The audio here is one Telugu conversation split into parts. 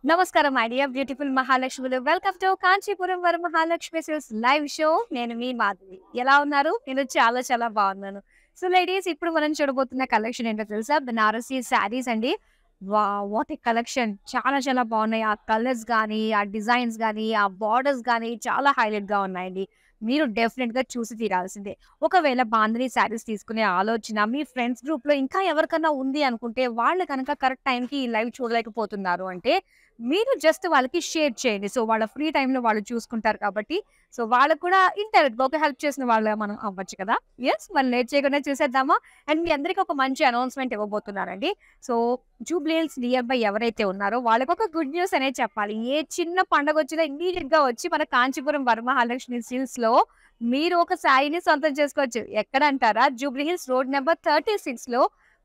నమస్కారం మై డియర్ బ్యూటిఫుల్ మహాలక్ష్ములు. Welcome to Kanchipuram Varamahalakshmi silks live show. నేను మీ మాధవి. ఎలా ఉన్నారు? నేను చాలా చాలా బాగున్నాను. సో లేడీస్, ఇప్పుడు మనం చూడబోతున్న కలెక్షన్ ఏంటో తెలుసా? బనారసి శారీస్ అండి. వావ్! What a collection! చాలా చాలా బాగున్నాయి. ఆ కలర్స్ గానీ, ఆ డిజైన్స్ గానీ, ఆ బార్డర్స్ గానీ చాలా హైలైట్‌గా ఉన్నాయండి. మీరు డెఫినిట్‌గా చూసి తీరాల్సిందే. ఒకవేళ బాందిని శారీస్ తీసుకునే ఆలోచన మీ ఫ్రెండ్స్ గ్రూప్‌లో ఇంకా ఎవరికన్నా ఉంది అనుకుంటే, వాళ్ళు కనుక కరెక్ట్ టైంకి ఈ లైవ్ చూడలేకపోతున్నారు అంటే, మీరు జస్ట్ వాళ్ళకి షేర్ చేయండి. సో, వాళ్ళ ఫ్రీ టైమ్‌లో వాళ్ళు చూసుకుంటారు కాబట్టి, సో, వాళ్ళకి కూడా ఇండైరెక్ట్‌గా ఒక హెల్ప్ చేసిన వాళ్ళే మనం అవ్వచ్చు కదా! యెస్. మరి లేట్ చేయకుండా చూసేద్దామా? అండ్ మీ అందరికి ఒక మంచి అనౌన్స్‌మెంట్ ఇవ్వబోతున్నానండి. So, Jubilee Hills nearby ఎవరైతే ఉన్నారో వాళ్ళకొక గుడ్ న్యూస్ అనేది చెప్పాలి. ఏ చిన్న పండగొచ్చినా ఇమ్మీడియేట్‌గా వచ్చి మన కాంచీపురం వరమహాలక్ష్మి సిల్క్స్‌లో మీరు ఒక శారీని సొంతం చేసుకోవచ్చు. ఎక్కడంటారా? జూబ్లీ హిల్స్ రోడ్ నంబర్ 36లో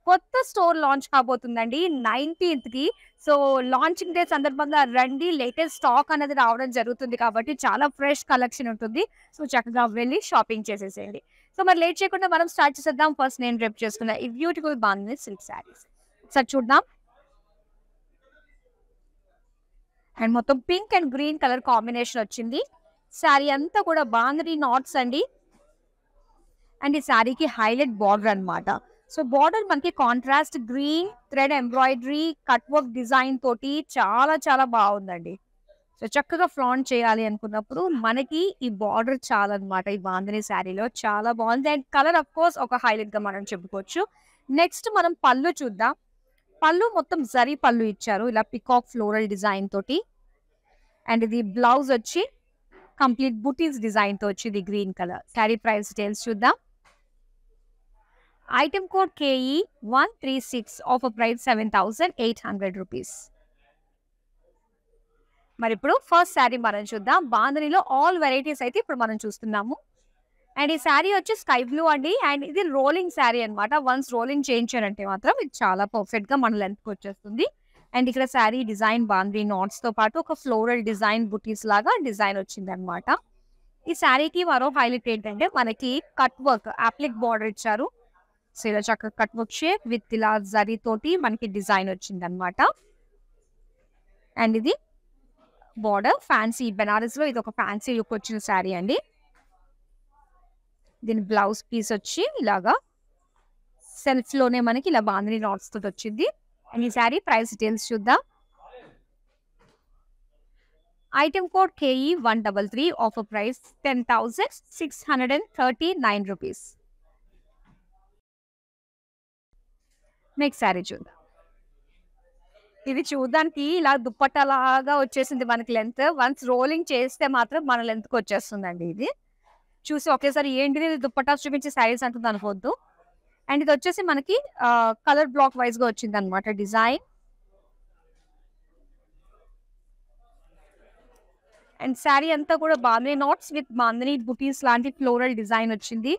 కొత్త స్టోర్ లాంచ్ కాబోతుందండి 19థ్‌కి. సో, లాంచింగ్ డే సందర్భంగా రండి. లేటెస్ట్ స్టాక్ అనేది రావడం జరుగుతుంది కాబట్టి చాలా ఫ్రెష్ కలెక్షన్ ఉంటుంది. సో, చక్కగా వెళ్లి షాపింగ్ చేసేసేయండి. సో, మరి లేట్ చేయకుండా మనం స్టార్ట్ చేసేద్దాం. ఫస్ట్ నేను రేపు చేసుకున్న ఈ బ్యూటిఫుల్ బాందిని సిల్క్ శారీస్. ఒకసారి చూద్దాం. అండ్ మొత్తం pink and green colour combination వచ్చింది. శారీ అంతా కూడా బాందిని నాట్స్ అండి. అండ్ ఈ శారీకి హైలైట్ బార్డర్ అన్నమాట. సో, బార్డర్ మనకి contrast green thread embroidery cut work design తోటి చాలా చాలా బాగుందండి. సో, చక్కగా ఫ్లాంట్ చేయాలి అనుకున్నప్పుడు మనకి ఈ బార్డర్ చాలన్నమాట. ఈ బాందిని శారీలో చాలా బాగుంది. అండ్ కలర్ ఆఫ్ కోర్స్ ఒక హైలైట్ గా మనం చెప్పుకోవచ్చు. నెక్స్ట్ మనం పళ్ళు చూద్దాం. పళ్ళు మొత్తం జరీ పళ్ళు ఇచ్చారు. ఇలా పికాక్ ఫ్లోరల్ డిజైన్ తోటి. అండ్ ఇది బ్లౌజ్ వచ్చి కంప్లీట్ బుటీస్ డిజైన్ తో వచ్చింది green colour. Sari price details చూద్దాం. Item code KE 136, offer price 7,800 rupees. మరి ఇప్పుడు ఫస్ట్ శారీ మనం చూద్దాం. బాంధనీలో ఆల్ వెరైటీస్ అయితే ఇప్పుడు మనం చూస్తున్నాము. అండ్ ఈ శారీ వచ్చి స్కై బ్లూ అండి. అండ్ ఇది రోలింగ్ శారీ అన్నమాట. వన్స్ రోలింగ్ చేయించారంటే మాత్రం ఇది చాలా పర్ఫెక్ట్ గా మన లెంత్ కి వచ్చేస్తుంది. అండ్ ఇక్కడ శారీ డిజైన్ బాంధీ నాట్స్ తో పాటు ఒక ఫ్లోరల్ డిజైన్ బుటీస్ లాగా డిజైన్ వచ్చింది అనమాట. ఈ శారీకి మరో హైలైట్ ఏంటంటే మనకి కట్ వర్క్ అప్లిక్ బార్డర్ ఇచ్చారు. సో ఇలా చక్కగా కట్ వర్క్ షేప్ విత్ ఇలా జరీ తోటి మనకి డిజైన్ వచ్చింది అనమాట. అండ్ ఇది బార్డర్ ఫ్యాన్సీ బెనారస్ లో ఇది ఒక ఫ్యాన్సీ లుక్ వచ్చిన శారీ అండి. దీని బ్లౌజ్ పీస్ వచ్చి ఇలాగా సెల్ఫ్ లోనే మనకి ఇలా బాంధనీ నాట్స్ తోటి వచ్చింది. అండ్ ఈ శారీ ప్రైస్ డీటెయిల్స్ చూద్దాం. Item code KE 133, offer price 10,639 rupees. Next sari చూద్దాం. ఇది చూడడానికి ఇలా దుప్పట్టలాగా వచ్చేసింది మనకి లెంత్. వన్స్ రోలింగ్ చేస్తే మాత్రం మన లెంత్‌కి వచ్చేస్తుందండి ఇది. చూసి ఒకేసారి ఏంటిది ఇది దుప్పట్టా చూపించి శారీస్ అంటుంది అనుకోవద్దు. అండ్ ఇది వచ్చేసి మనకి కలర్ బ్లాక్ వైస్ గా వచ్చిందన్నమాట డిజైన్. అండ్ శారీ అంతా కూడా బాందిని నాట్స్ విత్ బాందిని బుటీస్ లాంటి ఫ్లోరల్ డిజైన్ వచ్చింది.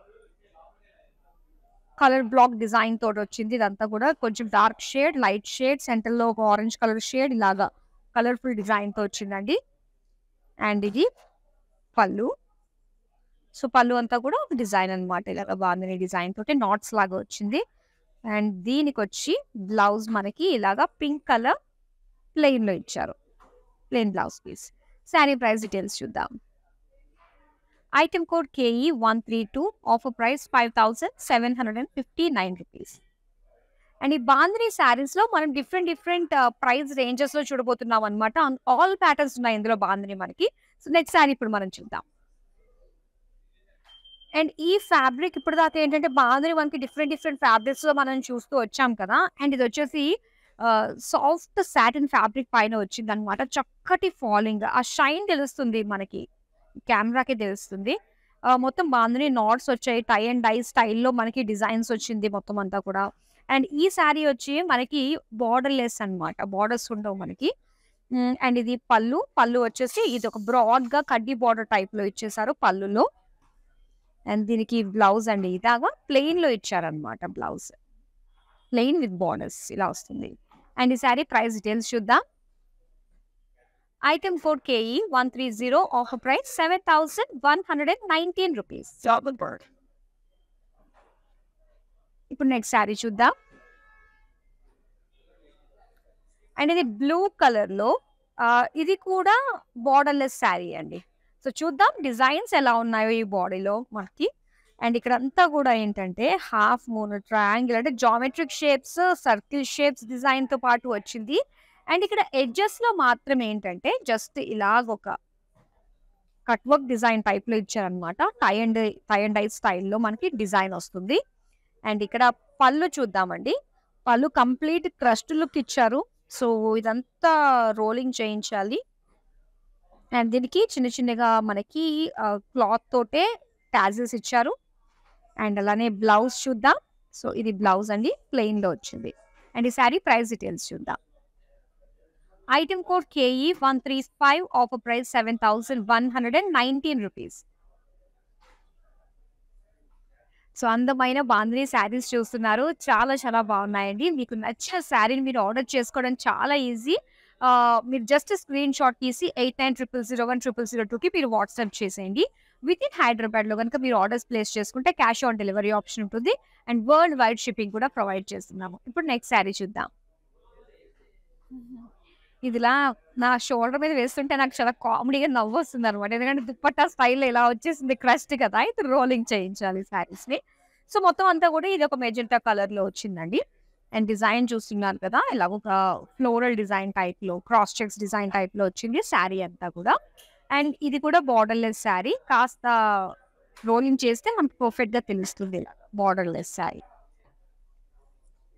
కలర్ బ్లాక్ డిజైన్ తోటి వచ్చింది. ఇదంతా కూడా కొంచెం dark shade, light shade, centre లో ఒక ఆరెంజ్ కలర్ షేడ్ ఇలాగా కలర్ఫుల్ డిజైన్ తో వచ్చిందండి. అండ్ ఇది పళ్ళు. సో, పళ్ళు అంతా కూడా ఒక డిజైన్ అన్నమాట. ఇలాగ బాందిని డిజైన్ తోటి నాట్స్ లాగా వచ్చింది. అండ్ దీనికొచ్చి బ్లౌజ్ మనకి ఇలాగా పింక్ కలర్ ప్లెయిన్ లో ఇచ్చారు. Plain blouse piece. Sari price details చూద్దాం. Item code KE 132, offer price 5,759 rupees. And ఈ బాందిని శారీస్ లో మనం డిఫరెంట్ డిఫరెంట్ ప్రైస్ రేంజెస్ లో చూడబోతున్నాం అనమాట. ఆల్ ప్యాటర్న్స్ ఉన్నాయి ఇందులో బాందిని మనకి. సో నెక్స్ట్ శారీ ఇప్పుడు మనం చూద్దాం. అండ్ ఈ ఫ్యాబ్రిక్ ఇప్పుడు దాకా ఏంటంటే బాందిని మనకి డిఫరెంట్ డిఫరెంట్ ఫ్యాబ్రిక్స్ లో మనం చూస్తూ వచ్చాం కదా. అండ్ ఇది వచ్చేసి సాఫ్ట్ సాటిన్ ఫ్యాబ్రిక్ పైన వచ్చింది అనమాట. చక్కటి ఫాలింగ్ ఆ షైన్ తెలుస్తుంది మనకి, కెమెరాకి తెలుస్తుంది. మొత్తం బాందిని నాట్స్ వచ్చాయి. టై అండ్ డై స్టైల్లో మనకి డిజైన్స్ వచ్చింది మొత్తం అంతా కూడా. అండ్ ఈ శారీ వచ్చి మనకి బార్డర్ లెస్ అనమాట. బార్డర్స్ ఉండవు మనకి. అండ్ ఇది పళ్ళు. పళ్ళు వచ్చేసి ఇది ఒక బ్రాడ్ గా కడ్డీ బార్డర్ టైప్ లో ఇచ్చేసారు పళ్ళులో. అండ్ దీనికి బ్లౌజ్ అండి ఇలాగా ప్లెయిన్ లో ఇచ్చారనమాట. బ్లౌజ్ ప్లెయిన్ విత్ బార్డర్స్ ఇలా వస్తుంది. అండ్ ఈ శారీ ప్రైస్ డీటెయిల్స్ చూద్దాం. Item code KE 130, offer price 7,119 rupees. ఇప్పుడు నెక్స్ట్ శారీ చూద్దాం. అండ్ ఇది బ్లూ కలర్ లో ఇది కూడా బోర్డర్‌లెస్ శారీ అండి. సో, చూద్దాం డిజైన్స్ ఎలా ఉన్నాయో ఈ బాడీలో మనకి. అండ్ ఇక్కడంతా కూడా ఏంటంటే హాఫ్ మూన్, ట్రయాంగిల్ అంటే జామెట్రిక్ షేప్స్, సర్కిల్ షేప్స్ డిజైన్‌తో పాటు వచ్చింది. అండ్ ఇక్కడ ఎడ్జెస్‌లో మాత్రం ఏంటంటే జస్ట్ ఇలాగొక కట్ వర్క్ డిజైన్ టైప్‌లో ఇచ్చారనమాట. టై అండ్ డై స్టైల్‌లో మనకి డిజైన్ వస్తుంది. అండ్ ఇక్కడ పళ్ళు చూద్దామండి. పళ్ళు కంప్లీట్ క్రస్ట్ లుక్ ఇచ్చారు. సో, ఇదంతా రోలింగ్ చేయించాలి. అండ్ దీనికి చిన్న చిన్నగా మనకి క్లాత్ తోటే టాజిల్స్ ఇచ్చారు. అండ్ అలానే బ్లౌజ్ చూద్దాం. సో, ఇది బ్లౌజ్ అండి. ప్లెయిన్‌లో వచ్చింది. అండ్ ఈ సారీ ప్రైస్ డీటెయిల్స్ చూద్దాం. Item code K 135, offer price 7,119 rupees. So, అందమైన బాందిని శారీస్ చూస్తున్నారు. చాలా చాలా బాగున్నాయండి. మీకు నచ్చిన శారీని మీరు ఆర్డర్ చేసుకోవడం చాలా ఈజీ. మీరు జస్ట్ స్క్రీన్ షాట్ తీసి 8900010002కి మీరు వాట్సాప్ చేసేయండి. వితిన్ హైదరాబాద్‌లో గనుక మీరు ఆర్డర్స్ ప్లేస్ చేసుకుంటే క్యాష్ ఆన్ డెలివరీ ఆప్షన్ ఉంటుంది. అండ్ వరల్డ్ వైడ్ షిప్పింగ్ కూడా ప్రొవైడ్ చేస్తున్నాము. ఇప్పుడు నెక్స్ట్ శారీ చూద్దాం. ఇదిలా నా షోల్డర్ మీద వేస్తుంటే నాకు చాలా కామెడీగా నవ్వొస్తుందనమాట. ఎందుకంటే దుప్పట్టా స్టైల్‌లో ఇలా వచ్చేసింది క్రస్ట్ కదా! అయితే రోలింగ్ చేయించాలి శారీస్‌ని. సో, మొత్తం అంతా కూడా ఇది ఒక మెజెంటా కలర్‌లో వచ్చిందండి. అండ్ డిజైన్ చూస్తున్నారు కదా! ఇలా ఒక ఫ్లోరల్ డిజైన్ టైప్‌లో, క్రాస్ చెక్స్ డిజైన్ టైప్‌లో వచ్చింది శారీ అంతా కూడా. అండ్ ఇది కూడా బోర్డర్‌లెస్ శారీ. కాస్త రోలింగ్ చేస్తే మనకు పర్ఫెక్ట్‌గా తెలుస్తుంది ఇలాగ బోర్డర్‌లెస్ శారీ.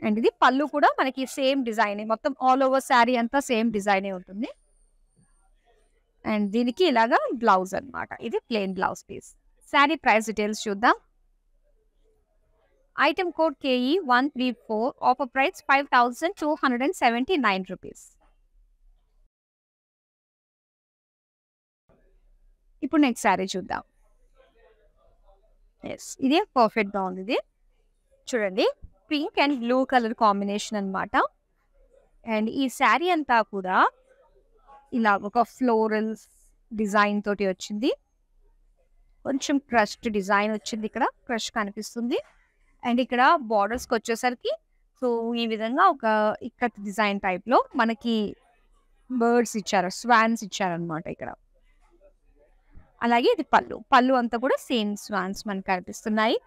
అండ్ ఇది పళ్ళు కూడా మనకి సేమ్ డిజైనే. మొత్తం ఆల్ ఓవర్ శారీ అంతా సేమ్ డిజైనే ఉంటుంది. అండ్ దీనికి ఇలాగా బ్లౌజ్ అన్నమాట. ఇది plain blouse piece. Sari price details చూద్దాం. Item code K E 134, offer price 5,279 rupees. ఇప్పుడు నెక్స్ట్ శారీ చూద్దాం. యెస్. ఇదే పర్ఫెక్ట్‌గా ఉంది ఇది. చూడండి. Pink and blue colour combination అన్నమాట. అండ్ ఈ శారీ అంతా కూడా ఇలా ఒక ఫ్లోరల్ డిజైన్ తోటి వచ్చింది. కొంచెం క్రష్డ్ డిజైన్ వచ్చింది ఇక్కడ. క్రష్ కనిపిస్తుంది. అండ్ ఇక్కడ బోర్డర్స్‌కి వచ్చేసరికి సో, ఈ విధంగా ఒక ఇక్కత్ డిజైన్ టైప్‌లో మనకి బర్డ్స్ ఇచ్చారు. స్వాన్స్ ఇచ్చారన్నమాట ఇక్కడ. అలాగే ఇది పళ్ళు. పళ్ళు అంతా కూడా సేమ్ స్వాన్స్ మనకు కనిపిస్తున్నాయి.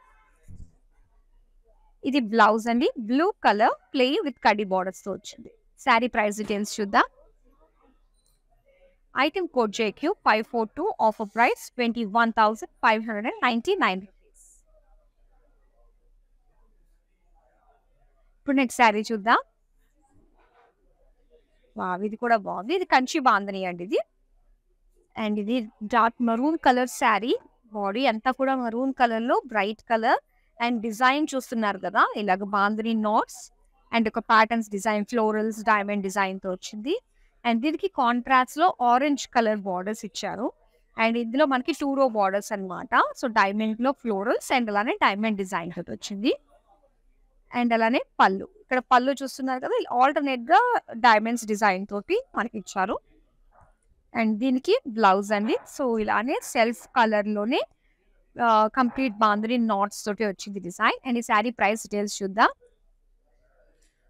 ఇది బ్లౌజ్ అండి. బ్లూ కలర్ ప్లెయిన్ విత్ కడ్డీ బోర్డర్స్‌తో వచ్చింది. శారీ ప్రైస్ డీటెయిల్స్ చూద్దాం. Item code JQ 542, offer price 21,599 rupees. ఇప్పుడు నెక్స్ట్ శారీ చూద్దాం. వావ్! ఇది కూడా బాగుంది. ఇది కంచి బాందిని అండి ఇది. అండ్ ఇది dark maroon colour sari. Body అంతా కూడా మరూన్ కలర్‌లో బ్రైట్ కలర్ అండ్ డిజైన్ చూస్తున్నారు కదా! ఇలాగ బాందిని నాట్స్ అండ్ ఒక ప్యాటర్న్స్ డిజైన్ ఫ్లోరల్స్, డైమండ్ డిజైన్‌తో వచ్చింది. అండ్ దీనికి కాంట్రాస్ట్‌లో ఆరెంజ్ కలర్ బోర్డర్స్ ఇచ్చారు. అండ్ ఇందులో మనకి 2 రో బోర్డర్స్ అన్నమాట. సో, డైమండ్‌లో ఫ్లోరల్స్ అండ్ అలానే డైమండ్ డిజైన్ తోటి వచ్చింది. అండ్ అలానే పళ్ళు. ఇక్కడ పళ్ళు చూస్తున్నారు కదా! ఆల్టర్‌నేట్‌గా డైమండ్స్ డిజైన్ తోటి మనకిచ్చారు. అండ్ దీనికి బ్లౌజ్ అండి. సో, ఇలానే సెల్ఫ్ కలర్‌లోనే కంప్లీట్ బాందిని నాట్స్ తోటి వచ్చింది డిజైన్. అండ్ ఈ శారీ ప్రైస్ డీటెయిల్స్ చూద్దాం.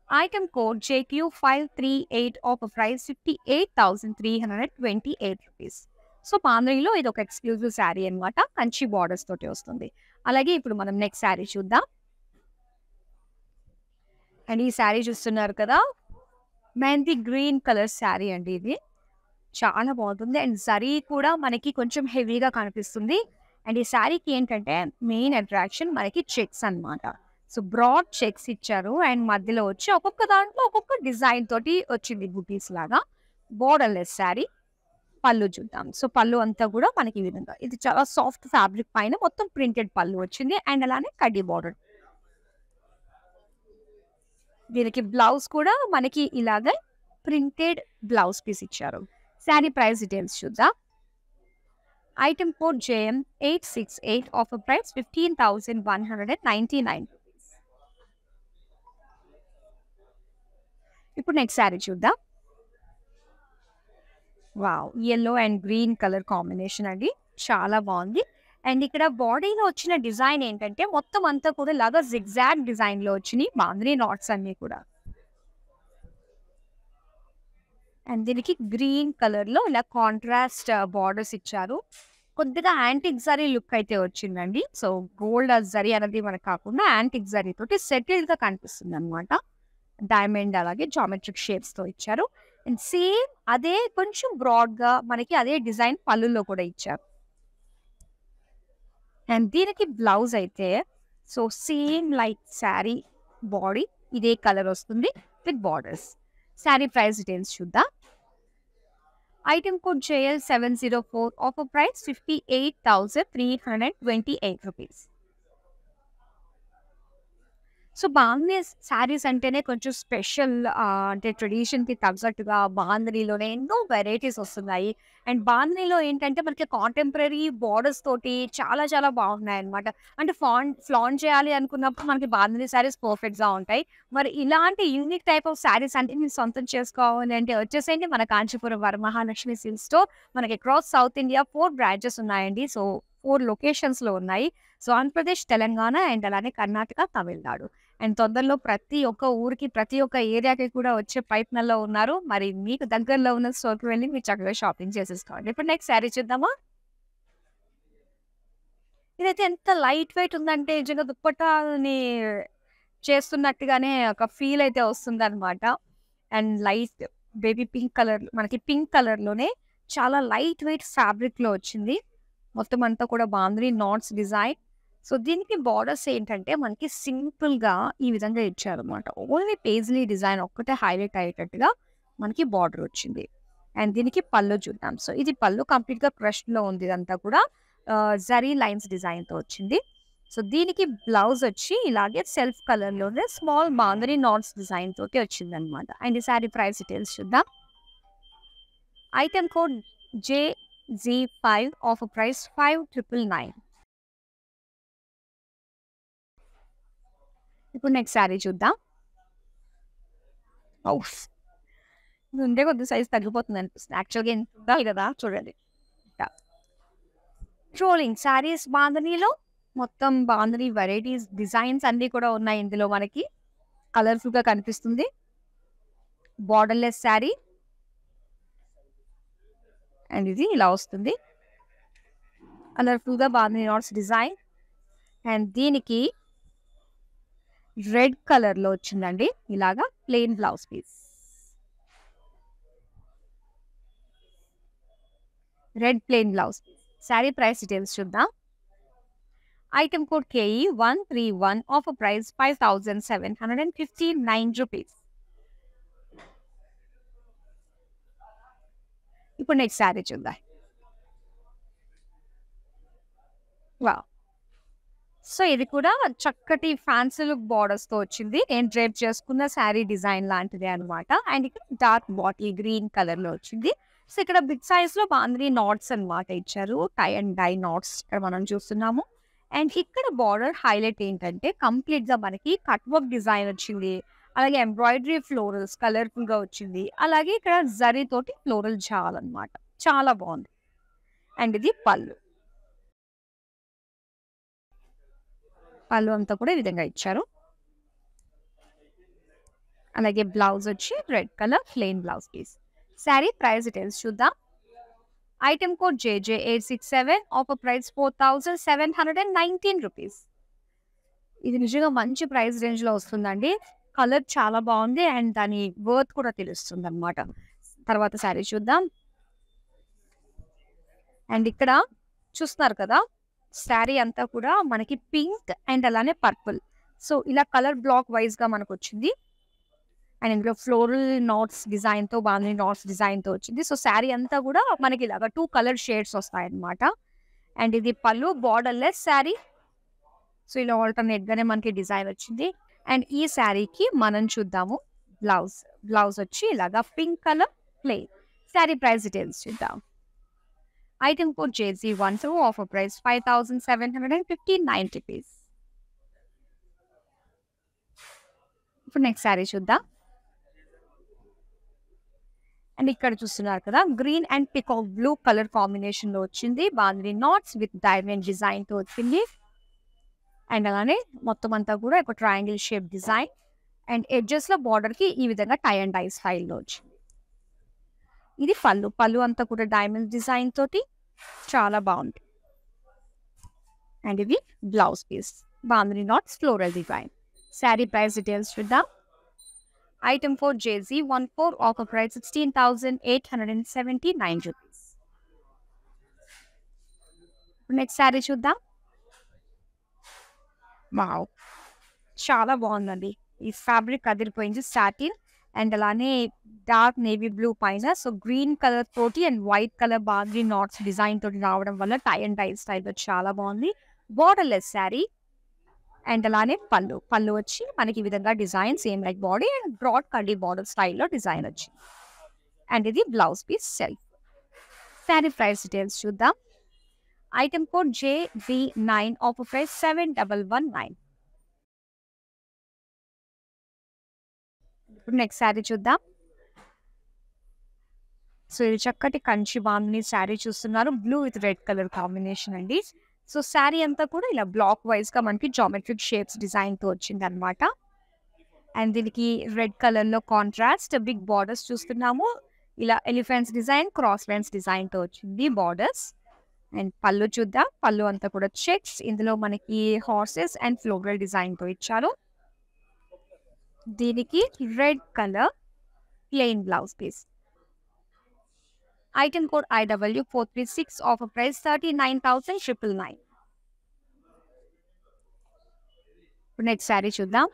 Item code J Q 538, offer price 58,328 rupees. So, బాందినిలో ఇది ఒక ఎక్స్‌క్లూజివ్ శారీ అన్నమాట. కంచి బోర్డర్స్ తోటి వస్తుంది. అలాగే ఇప్పుడు మనం నెక్స్ట్ శారీ చూద్దాం. అండ్ ఈ శారీ చూస్తున్నారు కదా! మెహందీ గ్రీన్ కలర్ శారీ అండి ఇది. చాలా బాగుంటుంది. అండ్ జరీ కూడా మనకి కొంచెం హెవీగా కనిపిస్తుంది. అండ్ ఈ శారీకి ఏంటంటే మెయిన్ అట్రాక్షన్ మనకి చెక్స్ అన్నమాట. సో, బ్రాడ్ చెక్స్ ఇచ్చారు. అండ్ మధ్యలో వచ్చి ఒక్కొక్క దాంట్లో ఒక్కొక్క డిజైన్ తోటి వచ్చింది బుటీస్ లాగా. బోర్డర్‌లెస్ శారీ. పళ్ళు చూద్దాం. సో, పళ్ళు అంతా కూడా మనకి ఈ విధంగా ఇది చాలా సాఫ్ట్ ఫ్యాబ్రిక్ పైన మొత్తం ప్రింటెడ్ పళ్ళు వచ్చింది. అండ్ అలానే కడ్డీ బోర్డర్. దీనికి బ్లౌజ్ కూడా మనకి ఇలాగే ప్రింటెడ్ బ్లౌజ్ పీస్ ఇచ్చారు. శారీ ప్రైస్ డీటెయిల్స్ చూద్దాం. Item code J 868, offer price 15,199 rupees. ఇప్పుడు నెక్స్ట్ శారీ చూద్దాం. Wow! Yellow and green colour combination అండి. చాలా బాగుంది. అండ్ ఇక్కడ బాడీలో వచ్చిన డిజైన్ ఏంటంటే మొత్తం అంతా కూడా ఇలాగా జిగ్‌జాగ్ డిజైన్‌లో వచ్చినాయి బాందిని నాట్స్ అన్నీ కూడా. అండ్ దీనికి గ్రీన్ కలర్‌లో ఇలా కాంట్రాస్ట్ బార్డర్స్ ఇచ్చారు. కొద్దిగా యాంటిక్ జరీ లుక్ అయితే వచ్చిందండి. సో, గోల్డ్ జరీ అనేది మనకు కాకుండా యాంటిక్ జరీ తోటి సెటిల్డ్‌గా కనిపిస్తుందనమాట. డైమండ్ అలాగే జామెట్రిక్ షేప్స్‌తో ఇచ్చారు. అండ్ సేమ్ అదే కొంచెం బ్రాడ్‌గా మనకి అదే డిజైన్ పళ్ళులో కూడా ఇచ్చారు. అండ్ దీనికి బ్లౌజ్ అయితే so, same like sari body ఇదే కలర్ వస్తుంది with borders. Sari price details చూద్దాం. Item code JL704 offer price ₹58,328. So, bandhani saris అంటేనే కొంచెం స్పెషల్ అంటే ట్రెడిషన్‌కి తగ్గట్టుగా బాందినిలోనే ఎన్నో వెరైటీస్ వస్తున్నాయి. అండ్ బాందినిలో ఏంటంటే మనకి కాంటెంపరరీ బోర్డర్స్ తోటి చాలా చాలా బాగున్నాయన్నమాట. అంటే ఫ్లాంట్ చేయాలి అనుకున్నప్పుడు మనకి బాందిని శారీస్ పర్ఫెక్ట్‌గా ఉంటాయి. మరి ఇలాంటి యూనిక్ టైప్ ఆఫ్ శారీస్ అంటే మీరు సొంతం చేసుకోవాలి అంటే వచ్చేసేయండి మన కాంచీపురం వరమహాలక్ష్మి సిల్క్ స్టోర్. మనకి అక్రాస్ సౌత్ ఇండియా 4 బ్రాంచెస్ ఉన్నాయండి. సో, 4 లొకేషన్స్‌లో ఉన్నాయి. సో, ఆంధ్రప్రదేశ్, తెలంగాణ అండ్ అలానే కర్ణాటక, తమిళనాడు. అండ్ తొందరలో ప్రతి ఒక్క ఊరికి, ప్రతి ఒక్క ఏరియాకి కూడా వచ్చే ప్రయత్నంలో ఉన్నారు. మరి మీకు దగ్గరలో ఉన్న స్టోర్‌కి వెళ్లి మీరు చక్కగా షాపింగ్ చేసేసుకోండి. ఇప్పుడు నెక్స్ట్ శారీ చూద్దామా? ఇదైతే ఎంత లైట్ వెయిట్ ఉందంటే నిజంగా దుప్పటాని చేస్తున్నట్టుగానే ఒక ఫీల్ అయితే వస్తుందన్నమాట. And light baby pink colour మనకి పింక్ కలర్‌లోనే చాలా లైట్ వెయిట్ ఫ్యాబ్రిక్‌లో వచ్చింది. మొత్తం అంతా కూడా బాందిని నాట్స్ డిజైన్. సో, దీనికి బార్డర్స్ ఏంటంటే మనకి సింపుల్‌గా ఈ విధంగా ఇచ్చారన్నమాట. ఓన్లీ పేజ్లీ డిజైన్ ఒక్కటే హైలైట్ అయ్యేటట్టుగా మనకి బార్డర్ వచ్చింది. అండ్ దీనికి పళ్ళు చూద్దాం. సో, ఇది పళ్ళు కంప్లీట్‌గా క్రష్డ్‌లో ఉంది ఇదంతా కూడా. జరీ లైన్స్ డిజైన్‌తో వచ్చింది. సో, దీనికి బ్లౌజ్ వచ్చి ఇలాగే సెల్ఫ్ కలర్‌లోనే స్మాల్ బాందిని నాట్స్ డిజైన్ తోటి వచ్చిందన్నమాట. అండ్ ఈ సారీ ప్రైస్ డీటెయిల్స్ చూద్దాం. Item code JZ5 offer price 5999. ఇప్పుడు నెక్స్ట్ శారీ చూద్దాం. ఔఫ్! ఇది ఉండే కొద్ది సైజ్ తగ్గిపోతుంది అనిపిస్తుంది. యాక్చువల్‌గా ఇంత ఉండాలి కదా! చూడండి. ఇట్టా. ట్రోలింగ్ శారీస్ బాందినీలో మొత్తం బాందిని వెరైటీస్ డిజైన్స్ అన్నీ కూడా ఉన్నాయి ఇందులో మనకి. కలర్‌ఫుల్‌గా కనిపిస్తుంది. బోర్డర్‌లెస్ శారీ. అండ్ ఇది ఇలా వస్తుంది. కలర్‌ఫుల్‌గా బాందిని నాట్స్ డిజైన్. అండ్ దీనికి రెడ్ కలర్‌లో వచ్చిందండి. ఇలాగా plain blouse piece. Red plain blouse piece. Sari price details చూద్దాం. Item code KE131 offer price ₹5,759. ఇప్పుడు నెక్స్ట్ శారీ చూద్దాం. వావ్! సో, ఇది కూడా చక్కటి ఫ్యాన్సీ లుక్ బోర్డర్స్‌తో వచ్చింది. నేను డ్రేప్ చేసుకున్న శారీ డిజైన్ లాంటిదే అనమాట. అండ్ ఇక్కడ డార్క్ బాటిల్ గ్రీన్ కలర్‌లో వచ్చింది. సో, ఇక్కడ బిగ్ సైజ్‌లో బాందిని నాట్స్ అనమాట ఇచ్చారు. టై అండ్ డై నాట్స్ ఇక్కడ మనం చూస్తున్నాము. అండ్ ఇక్కడ బోర్డర్ హైలైట్ ఏంటంటే కంప్లీట్‌గా మనకి కట్ వర్క్ డిజైన్ వచ్చింది. అలాగే ఎంబ్రాయిడరీ ఫ్లోరల్స్ కలర్‌ఫుల్‌గా వచ్చింది. అలాగే ఇక్కడ జరీ తోటి ఫ్లోరల్ జాల్ అనమాట. చాలా బావుంది. అండ్ ఇది పళ్ళు. పళ్ళు అంతా కూడా ఈ విధంగా ఇచ్చారు. అలాగే బ్లౌజ్ వచ్చి red colour plain blouse piece. Sari price details చూద్దాం. Item code JJ867 offer price ₹4,719. ఇది నిజంగా మంచి ప్రైస్ రేంజ్‌లో వస్తుందండి. కలర్ చాలా బావుంది. అండ్ దాని వర్త్ కూడా తెలుస్తుందన్నమాట. తర్వాత శారీ చూద్దాం. అండ్ ఇక్కడ చూస్తున్నారు కదా! శారీ అంతా కూడా మనకి పింక్ అండ్ అలానే పర్పుల్. సో, ఇలా కలర్ బ్లాక్ వైస్‌గా మనకొచ్చింది. అండ్ ఇందులో ఫ్లోరల్ నాట్స్ డిజైన్‌తో బాందిని నాట్స్ డిజైన్‌తో వచ్చింది. సో, శారీ అంతా కూడా మనకి ఇలాగా 2 కలర్ షేడ్స్ వస్తాయన్నమాట. అండ్ ఇది పళ్ళు బోర్డర్‌లెస్ శారీ. సో, ఇలా ఆల్టర్‌నేట్‌గానే మనకి డిజైన్ వచ్చింది. అండ్ ఈ శారీకి మనం చూద్దాము బ్లౌజ్. బ్లౌజ్ వచ్చి ఇలాగా pink colour plain. Sari price details చూద్దాం. Item code JZ12 offer price ₹5,759. ఇప్పుడు నెక్స్ట్ శారీ చూద్దాం. అండ్ ఇక్కడ చూస్తున్నారు కదా! Green and peacock blue colour కాంబినేషన్‌లో వచ్చింది. బాందిని నాట్స్ విత్ డైమండ్ డిజైన్‌తో వచ్చింది. అండ్ అలానే మొత్తం అంతా కూడా ఒక ట్రయాంగిల్ షేప్ డిజైన్. అండ్ ఎడ్జెస్‌లో బోర్డర్‌కి ఈ విధంగా టై అండ్ డై స్టైల్‌లో వచ్చింది. ఇది పళ్ళు. పళ్ళు అంతా కూడా డైమండ్ డిజైన్ తోటి చాలా బాగుంది. అండ్ ఇది blouse piece. Bandhani knots floral design. Sari price details చూద్దాం. Item four JZ14 offer price 16,879 rupees. Next sari చూద్దాం. వావ్, చాలా బాగుందండి. ఈ ఫ్యాబ్రిక్ అదిరిపోయింది. సాటిన్ అండ్ అలానే డార్క్ నేవీ బ్లూ పైన సో గ్రీన్ కలర్ తోటి అండ్ వైట్ కలర్ బాంద్రీ నాట్స్ డిజైన్ తోటి రావడం వల్ల టై అండ్ డై స్టైల్లో చాలా బాగుంది. బోర్డర్లెస్ శారీ అండ్ అలానే పళ్ళు వచ్చి మనకి ఈ విధంగా design same like body and broad కడ్డీ బార్డర్ స్టైల్లో డిజైన్ వచ్చింది. అండ్ ఇది blouse piece self. Sari price details చూద్దాం. Item code JV9 offer price 7,119. ఇప్పుడు నెక్స్ట్ శారీ చూద్దాం. సో ఇది చక్కటి కంచి బాందిని శారీ చూస్తున్నారు. Blue with red colour combination అండి. సో శారీ అంతా కూడా ఇలా బ్లాక్ వైజ్ గా మనకి జామెట్రిక్ షేప్స్ డిజైన్ తో వచ్చింది అనమాట. అండ్ దీనికి రెడ్ కలర్ లో కాంట్రాస్ట్ బిగ్ బార్డర్స్ చూస్తున్నాము. ఇలా elephants design, cross lines design తో వచ్చింది బార్డర్స్. అండ్ పళ్ళు చూద్దాం. పళ్ళు అంతా కూడా చెక్స్, ఇందులో మనకి హార్సెస్ అండ్ ఫ్లోరల్ డిజైన్ తో ఇచ్చారు. దీనికి red colour plain blouse piece. Item code IW436 offer price 39,999. Next sari చూద్దాం.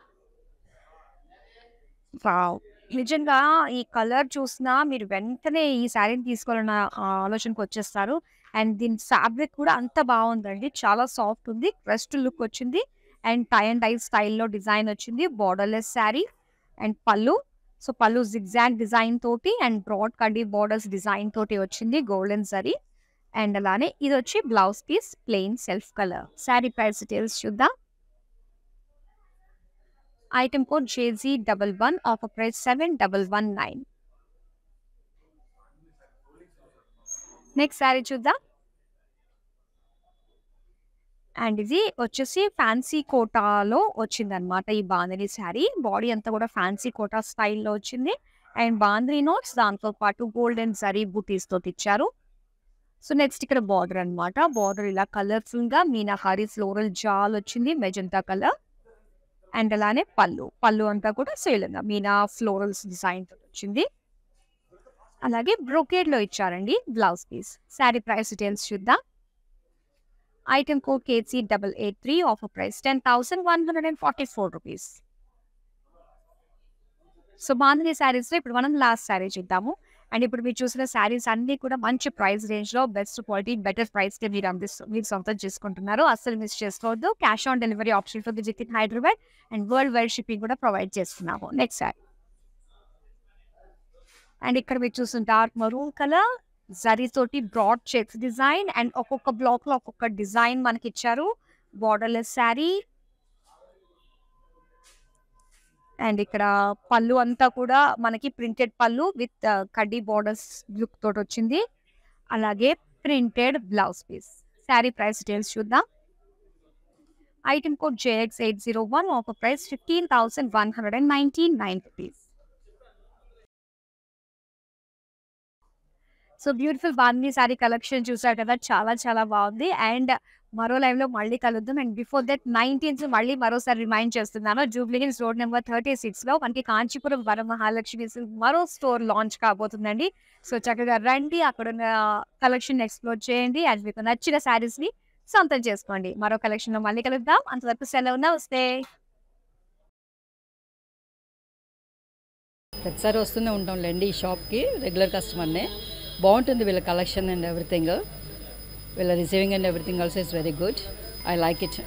వావ్, నిజంగా ఈ కలర్ చూసినా మీరు వెంటనే ఈ శారీని తీసుకోవాలన్న ఆలోచనకు వచ్చేస్తారు. అండ్ దీని ఫ్యాబ్రిక్ కూడా అంత బాగుందండి. చాలా సాఫ్ట్ ఉంది. క్రస్ట్ లుక్ వచ్చింది అండ్ టై అండ్ డై స్టైల్లో డిజైన్ వచ్చింది. బార్డర్లెస్ శారీ అండ్ పళ్ళు. సో పళ్ళు జిగ్జాగ్ డిజైన్ తోటి అండ్ బ్రాడ్ కడ్డీ బార్డర్స్ డిజైన్ తోటి వచ్చింది గోల్డెన్ జరీ. అండ్ అలానే ఇది వచ్చి blouse piece plain self colour. Sari price details చూద్దాం. Item code JZ11 offer price 7,119. Next sari చూద్దాం. అండ్ ఇది వచ్చేసి ఫ్యాన్సీ కోటాలో వచ్చిందనమాట ఈ బాందిని శారీ. బాడీ అంతా కూడా ఫ్యాన్సీ కోటా స్టైల్లో వచ్చింది. అండ్ బాందిని నోట్స్ దాంతో పాటు గోల్డెన్ జరీ బూటీస్ తోటి ఇచ్చారు. సో నెక్స్ట్ ఇక్కడ బార్డర్ అనమాట. బార్డర్ ఇలా కలర్ఫుల్ గా మీనాహారి ఫ్లోరల్ జాల్ వచ్చింది, మెజంతా కలర్. అండ్ అలానే పళ్ళు అంతా కూడా సేలంగా మీనా ఫ్లోరల్స్ డిజైన్ తోటి వచ్చింది. అలాగే బ్రోకేడ్ లో ఇచ్చారండి blouse piece. Sari price details చూద్దాం. Item code KC883 offer price 10,144 rupees. So bandhani saris లో ఇప్పుడు మనం లాస్ట్ శారీ చూద్దాము. అండ్ ఇప్పుడు మీరు చూసిన శారీస్ అన్ని కూడా మంచి ప్రైస్ రేంజ్ లో బెస్ట్ క్వాలిటీ బెటర్ ప్రైస్ కి మీరు సొంతం చేసుకుంటున్నారు. అస్సలు మిస్ చేసుకోవద్దు. Cash on delivery option for visit in Hyderabad and world wide shipping కూడా ప్రొవైడ్ చేస్తున్నాము. నెక్స్ట్ శారీ. అండ్ ఇక్కడ మీరు చూసిన డార్క్ మరూన్ కలర్ జరీ తోటి బ్రాడ్ చెక్స్ డిజైన్ అండ్ ఒక్కొక్క బ్లాక్ లో ఒక్కొక్క డిజైన్ మనకి ఇచ్చారు. బార్డర్లెస్ శారీ అండ్ ఇక్కడ పళ్ళు అంతా కూడా మనకి ప్రింటెడ్ పళ్ళు విత్ కడ్డీ బార్డర్స్ లుక్ తోటి వచ్చింది. అలాగే printed blouse piece. Sari price details చూద్దాం. Item code JX801 offer price 15,199 rupees. So beautiful bandhani sari collection చూసారు కదా, చాలా చాలా బాగుంది. అండ్ మరో లైవ్ లో మళ్ళీ కలుద్దాం. అండ్ బిఫోర్ దట్ 19th మళ్ళీ మరోసారి రిమైండ్ చేస్తున్నాను. జూబ్లీ హిల్స్ రోడ్ నెంబర్ 36 లో మనకి కాంచీపురం వరమహాలక్ష్మి మరో స్టోర్ లాంచ్ కాబోతుందండి. సో చక్కగా రండి, అక్కడ ఉన్న కలెక్షన్ ఎక్స్ప్లోర్ చేయండి అండ్ మీకు నచ్చిన శారీస్ ని సొంతం చేసుకోండి. మరో కలెక్షన్ లో మళ్ళీ కలుద్దాం. అంతవరకు సెలవు. నమస్తే. ప్రతిసారి వస్తూనే ఉంటాంలేండి ఈ షాప్కి, రెగ్యులర్ కస్టమర్నే. బాగుంటుంది వీళ్ళ కలెక్షన్ అండ్ ఎవ్రీథింగ్. వీళ్ళ receiving and everything also is very good. I like it.